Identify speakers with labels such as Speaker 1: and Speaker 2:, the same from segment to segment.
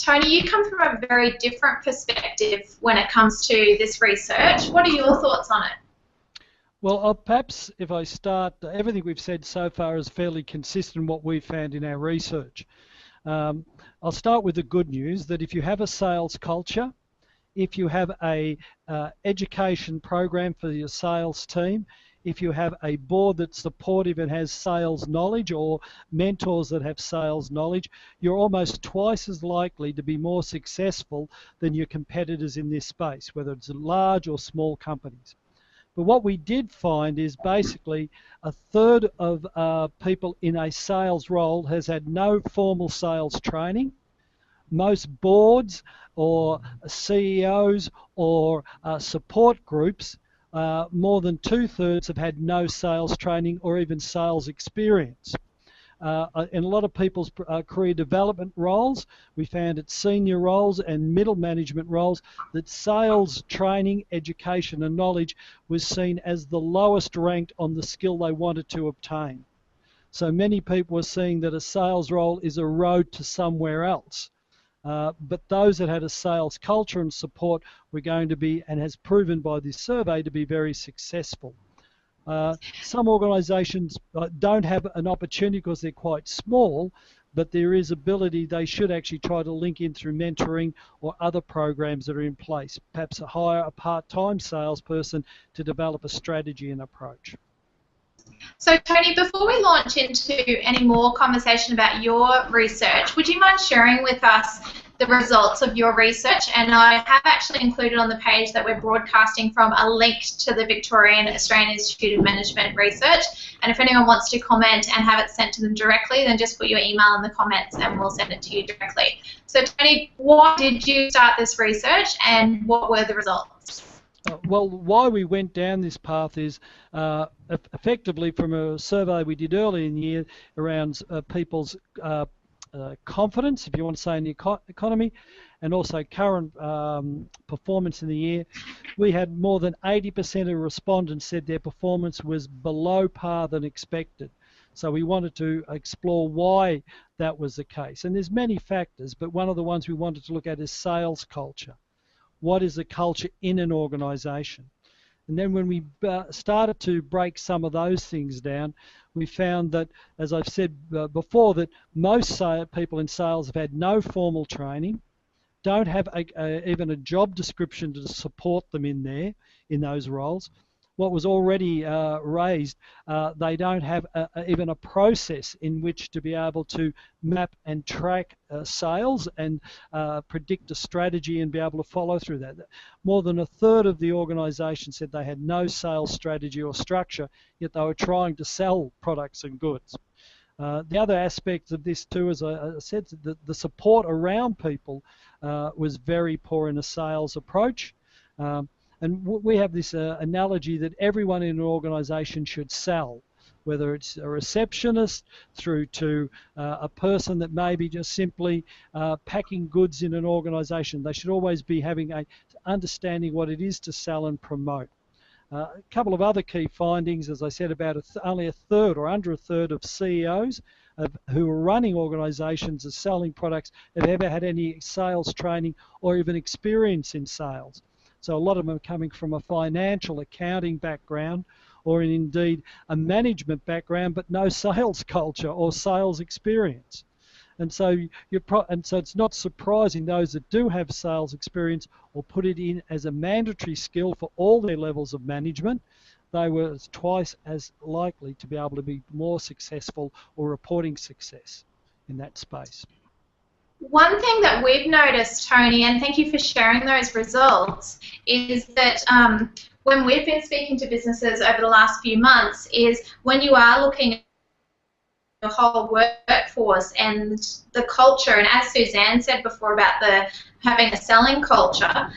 Speaker 1: Tony, you come from a very different perspective when it comes to this research. What are your thoughts on it?
Speaker 2: Well, perhaps if I start, everything we've said so far is fairly consistent with what we've found in our research. I'll start with the good news that if you have a sales culture, if you have a education program for your sales team, if you have a board that's supportive and has sales knowledge or mentors that have sales knowledge, you're almost twice as likely to be more successful than your competitors in this space, whether it's large or small companies. But what we did find is basically a third of people in a sales role has had no formal sales training. Most boards or CEOs or support groups, more than 2/3 have had no sales training or even sales experience. In a lot of people's career development roles, we found at senior roles and middle management roles that sales training, education and knowledge was seen as the lowest ranked on the skill they wanted to obtain. So many people were seeing that a sales role is a road to somewhere else. But those that had a sales culture and support were going to be, and has proven by this survey, to be very successful. Some organisations don't have an opportunity because they're quite small, but there is ability. They should actually try to link in through mentoring or other programs that are in place, perhaps hire a part-time salesperson to develop a strategy and approach.
Speaker 1: So Tony, before we launch into any more conversation about your research, would you mind sharing with us the results of your research? And I have actually included on the page that we're broadcasting from a link to the Victorian Australian Institute of Management research. And if anyone wants to comment and have it sent to them directly, then just put your email in the comments and we'll send it to you directly. So Tony, why did you start this research and what were the results?
Speaker 2: Well, why we went down this path is effectively from a survey we did early in the year around people's confidence, if you want to say, in the economy, and also current performance in the year. We had more than 80% of respondents said their performance was below par than expected. So we wanted to explore why that was the case. And there's many factors, but one of the ones we wanted to look at is sales culture. What is the culture in an organisation? And then when we started to break some of those things down, we found that, as I've said before, that most people in sales have had no formal training, don't have even a job description to support them in those roles. What was already raised, they don't have even a process in which to be able to map and track sales and predict a strategy and be able to follow through that. More than 1/3 of the organisation said they had no sales strategy or structure, yet they were trying to sell products and goods. The other aspects of this too, as I said, the support around people was very poor in a sales approach. And we have this analogy that everyone in an organisation should sell, whether it's a receptionist through to a person that may be just simply packing goods in an organisation. They should always be having a understanding what it is to sell and promote. A couple of other key findings, as I said, about only 1/3 or under 1/3 of CEOs who are running organisations or selling products have ever had any sales training or even experience in sales. So a lot of them are coming from a financial accounting background or indeed a management background, but no sales culture or sales experience. And so it's not surprising those that do have sales experience or put it in as a mandatory skill for all their levels of management, they were twice as likely to be able to be more successful or reporting success in that space.
Speaker 1: One thing that we've noticed, Tony, and thank you for sharing those results, is that when we've been speaking to businesses over the last few months, is when you are looking at the whole workforce and the culture, and as Suzanne said before about having a selling culture,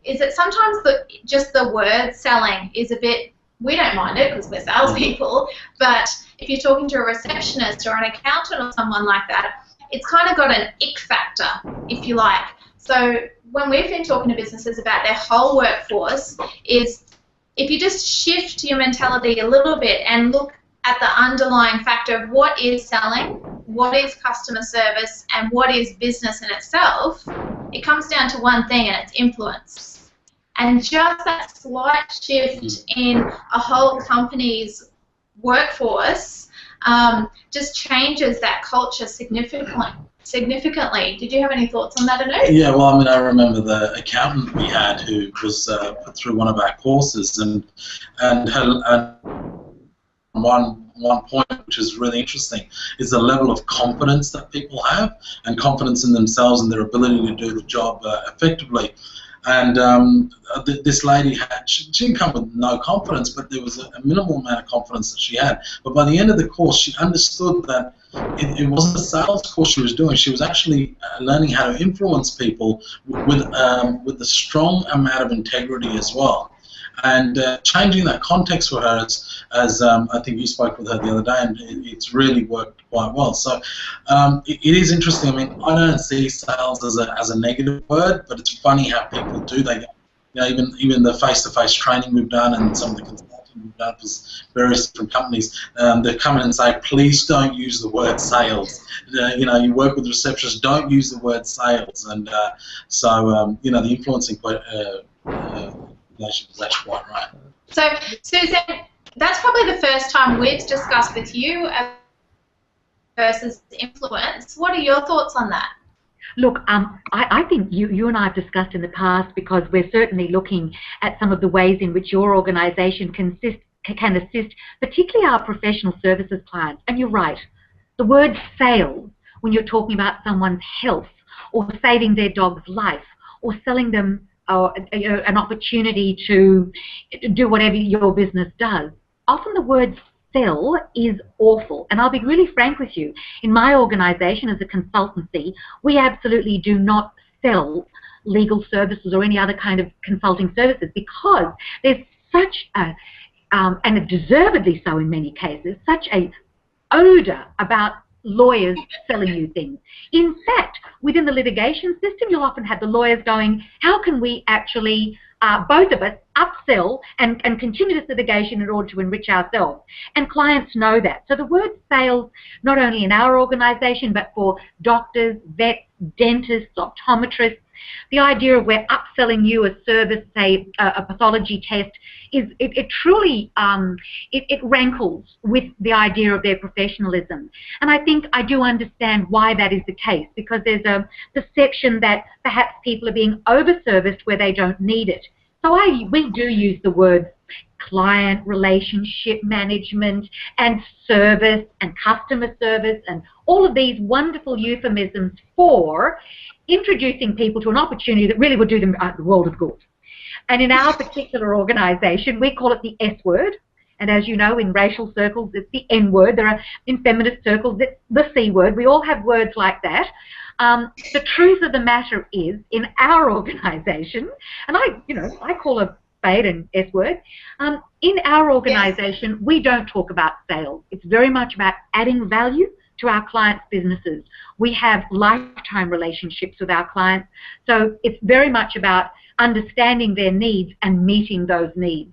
Speaker 1: is that sometimes just the word selling is a bit, we don't mind it because we're salespeople, but if you're talking to a receptionist or an accountant or someone like that, it's kind of got an ick factor, if you like. So when we've been talking to businesses about their whole workforce, is if you just shift your mentality a little bit and look at the underlying factor of what is selling, what is customer service, and what is business in itself, it comes down to one thing, and it's influence. And just that slight shift in a whole company's workforce just changes that culture significantly. Did you have any thoughts on that, Anoop?
Speaker 3: Yeah, well, I mean, I remember the accountant we had who was put through one of our courses, and one point which is really interesting is the level of confidence that people have, and confidence in themselves and their ability to do the job effectively. And this lady she didn't come with no confidence, but there was a minimal amount of confidence that she had. But by the end of the course, she understood that it wasn't a sales course she was doing. She was actually learning how to influence people with a strong amount of integrity as well. And changing that context for her, as I think you spoke with her the other day, and it's really worked quite well. So it is interesting. I mean, I don't see sales as a negative word, but it's funny how people do. They, you know, even the face-to-face training we've done and some of the consulting we've done for various different companies, they come in and say, please don't use the word sales. You know, you work with receptionists, don't use the word sales. And so you know, the influencing that's quite right.
Speaker 1: So, Suzanne, that's probably the first time we've discussed with you versus influence. What are your thoughts on that?
Speaker 4: Look, I think you and I have discussed in the past, because we're certainly looking at some of the ways in which your organisation can assist, particularly our professional services clients. And you're right, the word sales, when you're talking about someone's health or saving their dog's life or selling them an opportunity to do whatever your business does, often the word sell is awful. And I'll be really frank with you. In my organisation as a consultancy, we absolutely do not sell legal services or any other kind of consulting services, because there's such a, and deservedly so in many cases, such a odour about lawyers selling you things. In fact, within the litigation system, you'll often have the lawyers going, how can we actually, both of us, upsell and continue this litigation in order to enrich ourselves? And clients know that. So the word sales, not only in our organisation, but for doctors, vets, dentists, optometrists, the idea of we're upselling you a service, say a pathology test, it truly it rankles with the idea of their professionalism. And I think I do understand why that is the case, because there's a perception that perhaps people are being over-serviced where they don't need it. So we do use the words client relationship management and service and customer service and all of these wonderful euphemisms for introducing people to an opportunity that really would do them the world of good. And in our particular organisation, we call it the S word. And as you know, in racial circles, it's the N word. There are, in feminist circles, it's the C word. We all have words like that. The truth of the matter is, in our organisation, and I call a spade an S word, in our organisation, yes, we don't talk about sales. It's very much about adding value to our clients' businesses. We have lifetime relationships with our clients, so it's very much about understanding their needs and meeting those needs.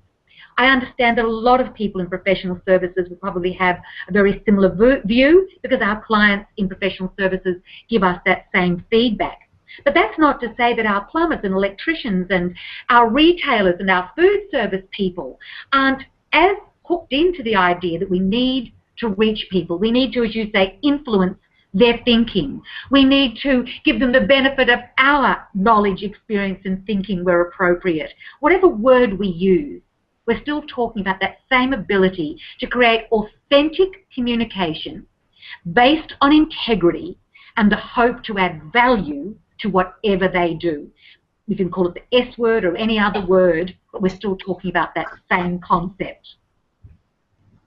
Speaker 4: I understand that a lot of people in professional services will probably have a very similar view, because our clients in professional services give us that same feedback. But that's not to say that our plumbers and electricians and our retailers and our food service people aren't as hooked into the idea that we need to reach people. We need to, as you say, influence their thinking. We need to give them the benefit of our knowledge, experience and thinking where appropriate. Whatever word we use, we're still talking about that same ability to create authentic communication based on integrity and the hope to add value to whatever they do. We can call it the S word or any other word, but we're still talking about that same concept.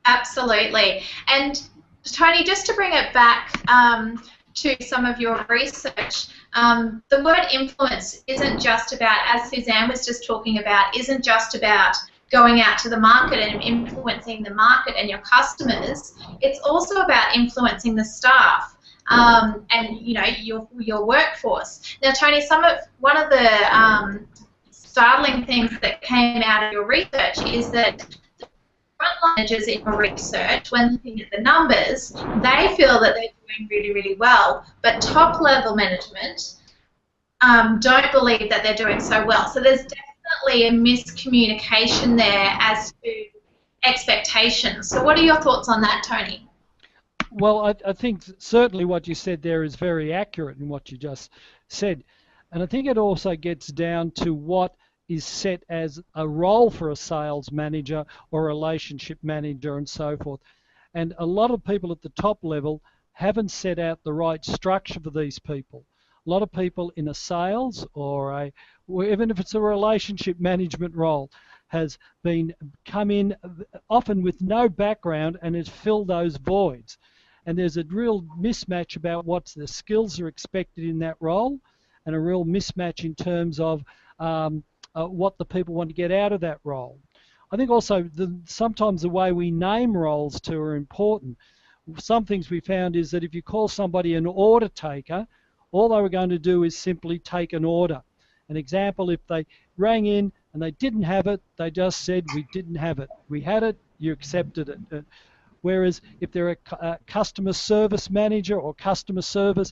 Speaker 1: Absolutely. And Tony, just to bring it back to some of your research, the word influence isn't just about, as Suzanne was just talking about, isn't just about going out to the market and influencing the market and your customers. It's also about influencing the staff and your workforce. Now, Tony, one of the startling things that came out of your research is that frontline managers in your research, when looking at the numbers, they feel that they're doing really, really well, but top-level management don't believe that they're doing so well. So there's definitely a miscommunication there as to expectations. So what are your thoughts on that, Tony?
Speaker 2: Well, I think certainly what you said there is very accurate in what you just said. And I think it also gets down to what is set as a role for a sales manager or relationship manager and so forth. And a lot of people at the top level haven't set out the right structure for these people. A lot of people in a sales or even if it's a relationship management role has come in often with no background and has filled those voids. And there's a real mismatch about what the skills are expected in that role, and a real mismatch in terms of what the people want to get out of that role. I think also sometimes the way we name roles too are important. Some things we found is that if you call somebody an order taker, all they were going to do is simply take an order. An example, if they rang in and they didn't have it, they just said, we didn't have it. We had it, you accepted it. Whereas if they're a customer service manager or customer service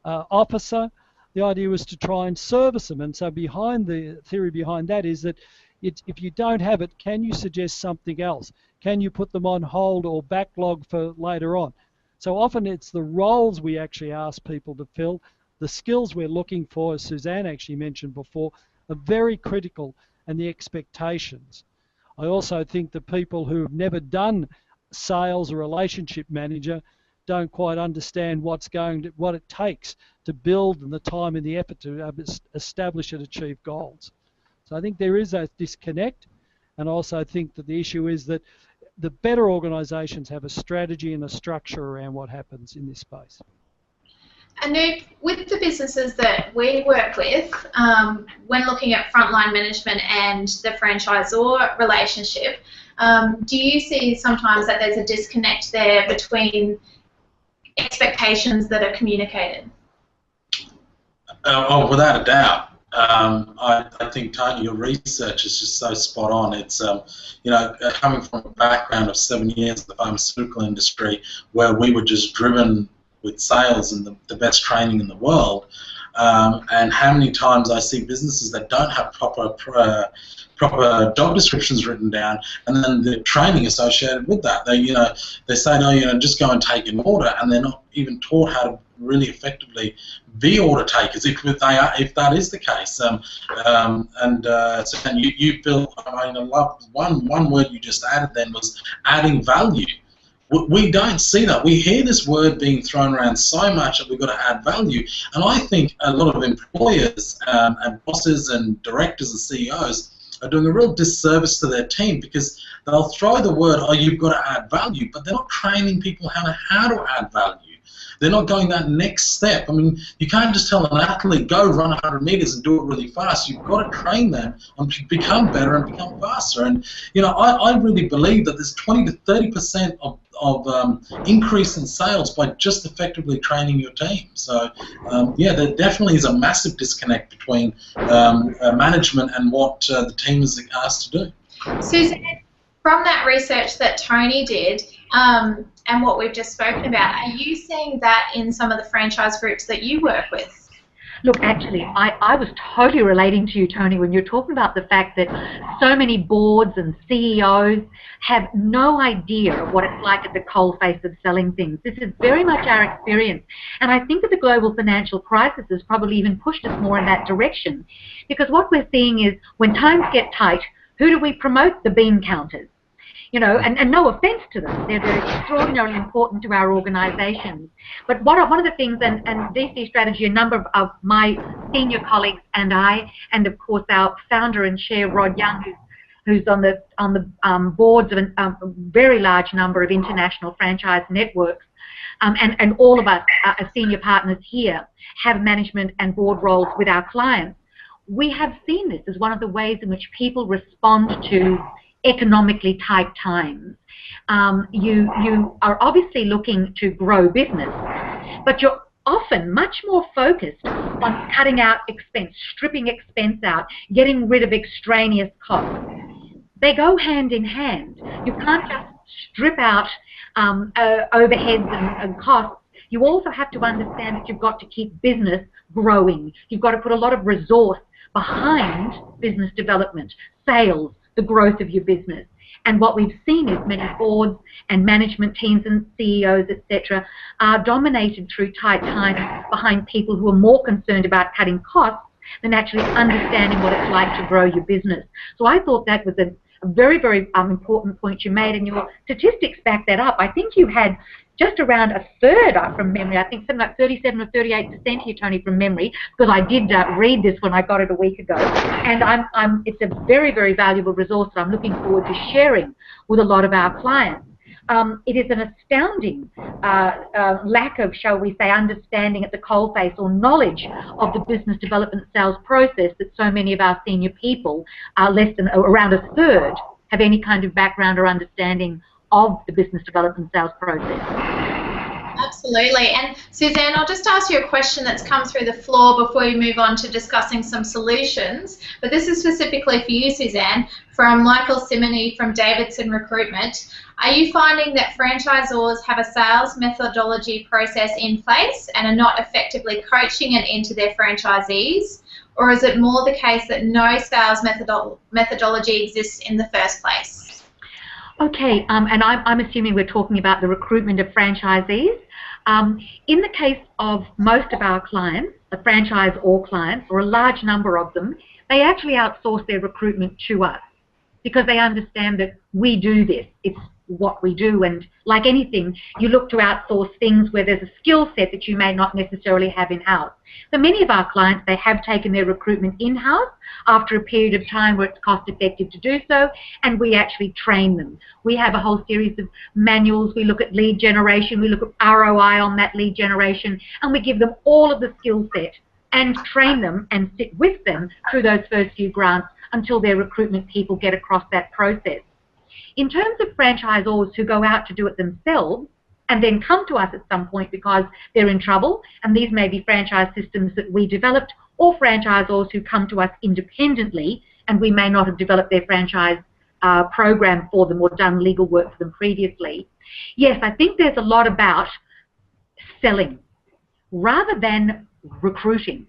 Speaker 2: officer, the idea was to try and service them. And so the theory behind that is that if you don't have it, can you suggest something else? Can you put them on hold or backlog for later on? So often it's the roles we actually ask people to fill. The skills we're looking for, as Suzanne actually mentioned before, are very critical, and the expectations. I also think the people who have never done sales or relationship manager don't quite understand what it takes to build and the time and the effort to establish and achieve goals. So I think there is a disconnect, and I also think that the issue is that the better organisations have a strategy and a structure around what happens in this space.
Speaker 1: Anoop, with the businesses that we work with, when looking at frontline management and the franchisor relationship, do you see sometimes that there's a disconnect there between expectations that are communicated?
Speaker 3: Oh, without a doubt. I think, Tony, your research is just so spot on. It's, coming from a background of 7 years in the pharmaceutical industry where we were just driven with sales and the best training in the world, and how many times I see businesses that don't have proper job descriptions written down, and then the training associated with that. They say, no, just go and take an order, and they're not even taught how to really effectively be order takers if that is the case. So you feel, I love one word you just added then was adding value. We don't see that. We hear this word being thrown around so much that we've got to add value. And I think a lot of employers and bosses and directors and CEOs are doing a real disservice to their team because they'll throw the word, oh, you've got to add value, but they're not training people how to add value. They're not going that next step. I mean, you can't just tell an athlete, go run 100 meters and do it really fast. You've got to train them and become better and become faster. And, I really believe that there's 20 to 30% of increase in sales by just effectively training your team. So, there definitely is a massive disconnect between management and what the team is asked to do.
Speaker 1: Suzanne, from that research that Tony did, and what we've just spoken about, are you seeing that in some of the franchise groups that you work with?
Speaker 4: Look, actually, I was totally relating to you, Tony, when you're talking about the fact that so many boards and CEOs have no idea of what it's like at the coalface of selling things. This is very much our experience. And I think that the global financial crisis has probably even pushed us more in that direction. Because what we're seeing is when times get tight, who do we promote? The bean counters. And no offense to them, they're extraordinarily important to our organizations. But one of the things, and DC Strategy, a number of my senior colleagues and I, and of course our founder and chair, Rod Young, who's on the boards of a very large number of international franchise networks, and all of us senior partners here have management and board roles with our clients. We have seen this as one of the ways in which people respond to economically tight times. You are obviously looking to grow business, but you're often much more focused on cutting out expense, stripping expense out, getting rid of extraneous costs. they go hand in hand. You can't just strip out overheads and costs. You also have to understand that you've got to keep business growing. You've got to put a lot of resource behind business development, sales, the growth of your business. And what we've seen is many boards and management teams and CEOs, etc., are dominated through tight times behind people who are more concerned about cutting costs than actually understanding what it's like to grow your business. So I thought that was a very, very important point you made, and your statistics back that up. I think you had just around a third from memory. I think something like 37 or 38% here, Tony, from memory, because I did read this when I got it a week ago. And it's a very, very valuable resource that I'm looking forward to sharing with a lot of our clients. It is an astounding lack of, shall we say, understanding at the coalface or knowledge of the business development sales process that so many of our senior people, less than around a third, have any kind of background or understanding of the business development sales process.
Speaker 1: Absolutely. And Suzanne, I'll just ask you a question that's come through the floor before we move on to discussing some solutions. But this is specifically for you, Suzanne, from Michael Simony from Davidson Recruitment. Are you finding that franchisors have a sales methodology process in place and are not effectively coaching it into their franchisees? Or is it more the case that no sales methodology exists in the first place?
Speaker 4: Okay, and I'm assuming we're talking about the recruitment of franchisees. In the case of most of our clients, the franchise or clients, or a large number of them, they actually outsource their recruitment to us because they understand that we do this. It's what we do, and like anything, you look to outsource things where there's a skill set that you may not necessarily have in-house. So many of our clients, they have taken their recruitment in-house after a period of time where it's cost-effective to do so, and we actually train them. We have a whole series of manuals. We look at lead generation, we look at ROI on that lead generation, and we give them all of the skill set and train them and sit with them through those first few grants until their recruitment people get across that process. In terms of franchisors who go out to do it themselves and then come to us at some point because they're in trouble, and these may be franchise systems that we developed, or franchisors who come to us independently and we may not have developed their franchise program for them or done legal work for them previously. Yes, I think there's a lot about selling rather than recruiting.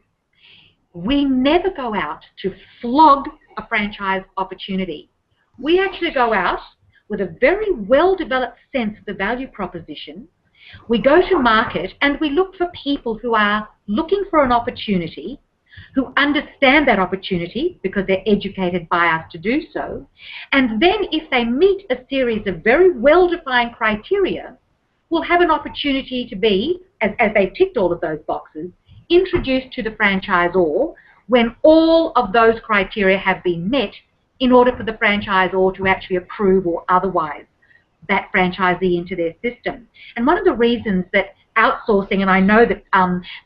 Speaker 4: We never go out to flog a franchise opportunity. We actually go out with a very well-developed sense of the value proposition. We go to market and we look for people who are looking for an opportunity, who understand that opportunity because they're educated by us to do so, and then if they meet a series of very well-defined criteria, we'll have an opportunity to be, as they've ticked all of those boxes, introduced to the franchisor when all of those criteria have been met, in order for the franchisor to actually approve or otherwise that franchisee into their system. And one of the reasons that outsourcing, and I know that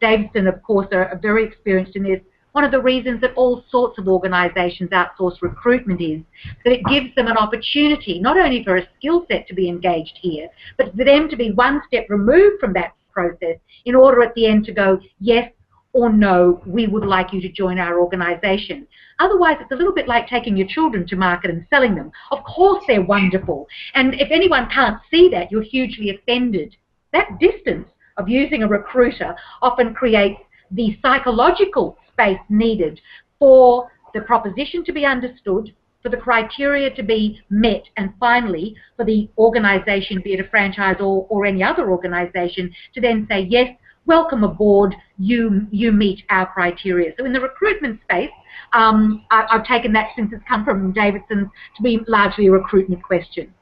Speaker 4: Davidson, of course, are very experienced in this, one of the reasons that all sorts of organisations outsource recruitment is that it gives them an opportunity, not only for a skill set to be engaged here, but for them to be one step removed from that process in order at the end to go, yes or no, we would like you to join our organisation. Otherwise, it's a little bit like taking your children to market and selling them. Of course they're wonderful. And if anyone can't see that, you're hugely offended. That distance of using a recruiter often creates the psychological space needed for the proposition to be understood, for the criteria to be met, and finally, for the organisation, be it a franchise or any other organisation, to then say, yes, welcome aboard, you meet our criteria. So in the recruitment space, I've taken that, since it's come from Davidson's, to be largely a recruitment question.